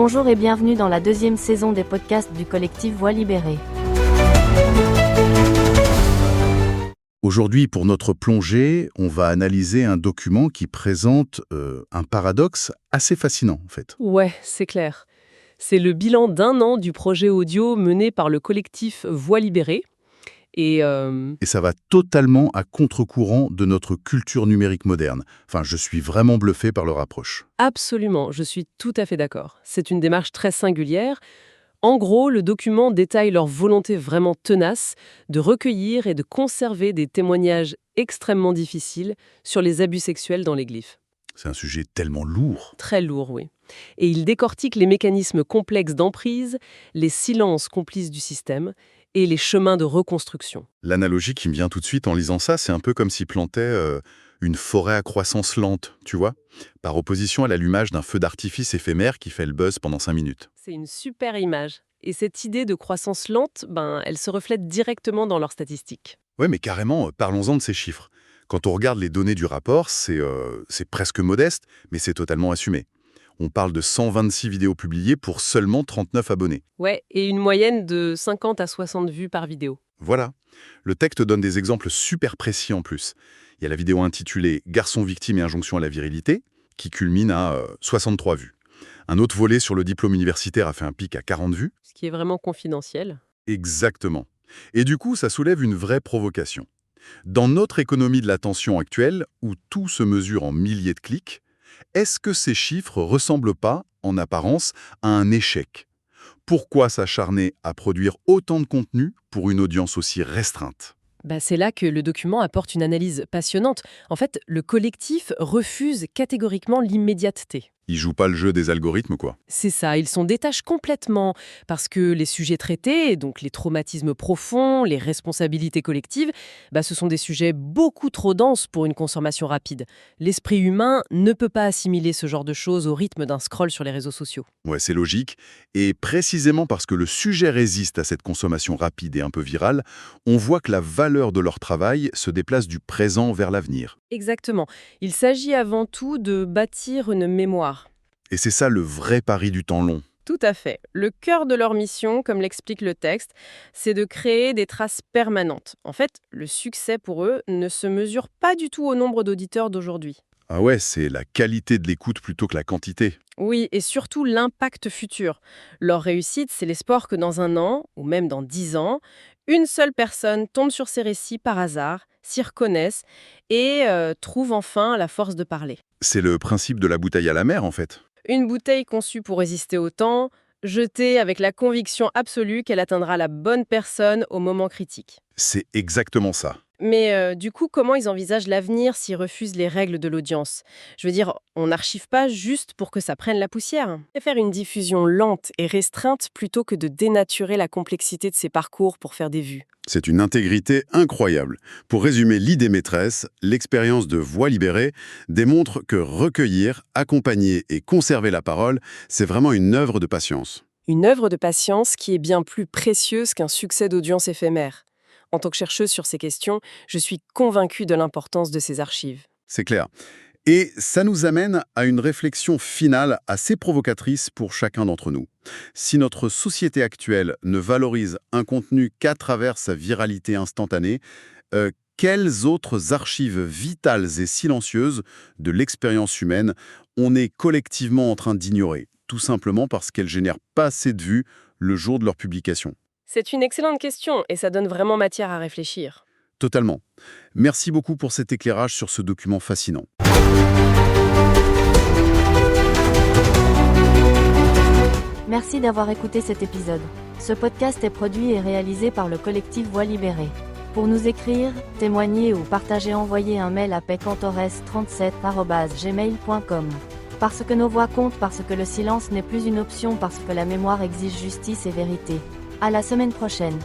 Bonjour et bienvenue dans la deuxième saison des podcasts du collectif Voix libérée. Aujourd'hui, pour notre plongée, on va analyser un document qui présente un paradoxe assez fascinant, en fait. Ouais, c'est clair. C'est le bilan d'un an du projet audio mené par le collectif Voix libérée. Et Et ça va totalement à contre-courant de notre culture numérique moderne. Enfin, je suis vraiment bluffé par leur approche. absolument, je suis tout à fait d'accord. C'est une démarche très singulière. En gros, le document détaille leur volonté vraiment tenace de recueillir et de conserver des témoignages extrêmement difficiles sur les abus sexuels dans les glyphes. C'est un sujet tellement lourd. Très lourd, oui. Et il décortique les mécanismes complexes d'emprise, les silences complices du système et les chemins de reconstruction. L'analogie qui me vient tout de suite en lisant ça, c'est un peu comme s'il plantait une forêt à croissance lente, tu vois, par opposition à l'allumage d'un feu d'artifice éphémère qui fait le buzz pendant 5 minutes. C'est une super image. Et cette idée de croissance lente, elle se reflète directement dans leurs statistiques. Ouais, mais carrément, parlons-en de ces chiffres. Quand on regarde les données du rapport, c'est presque modeste, mais c'est totalement assumé. On parle de 126 vidéos publiées pour seulement 39 abonnés. Ouais, et une moyenne de 50 à 60 vues par vidéo. Voilà. Le texte donne des exemples super précis en plus. Il y a la vidéo intitulée « Garçon victime et injonction à la virilité » qui culmine à 63 vues. Un autre volet sur le diplôme universitaire a fait un pic à 40 vues. Ce qui est vraiment confidentiel. Exactement. Et du coup, ça soulève une vraie provocation. Dans notre économie de l'attention actuelle, où tout se mesure en milliers de clics, est-ce que ces chiffres ressemblent pas, en apparence, à un échec? Pourquoi s'acharner à produire autant de contenu pour une audience aussi restreinte? C'est là que le document apporte une analyse passionnante. En fait, le collectif refuse catégoriquement l'immédiateté. Ils jouent pas le jeu des algorithmes, quoi. C'est ça, ils s'en détachent complètement parce que les sujets traités, donc les traumatismes profonds, les responsabilités collectives, ce sont des sujets beaucoup trop denses pour une consommation rapide. L'esprit humain ne peut pas assimiler ce genre de choses au rythme d'un scroll sur les réseaux sociaux. Ouais, c'est logique. Et précisément parce que le sujet résiste à cette consommation rapide et un peu virale, on voit que la valeur de leur travail se déplace du présent vers l'avenir. Exactement. Il s'agit avant tout de bâtir une mémoire. Et c'est ça le vrai pari du temps long. Tout à fait. Le cœur de leur mission, comme l'explique le texte, c'est de créer des traces permanentes. En fait, le succès pour eux ne se mesure pas du tout au nombre d'auditeurs d'aujourd'hui. Ah ouais, c'est la qualité de l'écoute plutôt que la quantité. Oui, et surtout l'impact futur. Leur réussite, c'est l'espoir que dans un an, ou même dans 10 ans, une seule personne tombe sur ces récits par hasard, s'y reconnaisse et trouve enfin la force de parler. C'est le principe de la bouteille à la mer, en fait. Une bouteille conçue pour résister au temps, jetée avec la conviction absolue qu'elle atteindra la bonne personne au moment critique. C'est exactement ça. Mais du coup, comment ils envisagent l'avenir s'ils refusent les règles de l'audience? Je veux dire, on n'archive pas juste pour que ça prenne la poussière. Et faire une diffusion lente et restreinte plutôt que de dénaturer la complexité de ces parcours pour faire des vues. C'est une intégrité incroyable. Pour résumer l'idée maîtresse, l'expérience de Voix libérée démontre que recueillir, accompagner et conserver la parole, c'est vraiment une œuvre de patience. Une œuvre de patience qui est bien plus précieuse qu'un succès d'audience éphémère. En tant que chercheuse sur ces questions, je suis convaincue de l'importance de ces archives. C'est clair. Et ça nous amène à une réflexion finale assez provocatrice pour chacun d'entre nous. Si notre société actuelle ne valorise un contenu qu'à travers sa viralité instantanée, quelles autres archives vitales et silencieuses de l'expérience humaine on est collectivement en train d'ignorer, tout simplement parce qu'elles génèrent pas assez de vues le jour de leur publication? C'est une excellente question et ça donne vraiment matière à réfléchir. Totalement. Merci beaucoup pour cet éclairage sur ce document fascinant. Merci d'avoir écouté cet épisode. Ce podcast est produit et réalisé par le collectif Voix libérée. Pour nous écrire, témoigner ou partager, envoyez un mail à pecantores37@gmail.com. Parce que nos voix comptent, parce que le silence n'est plus une option, parce que la mémoire exige justice et vérité. À la semaine prochaine.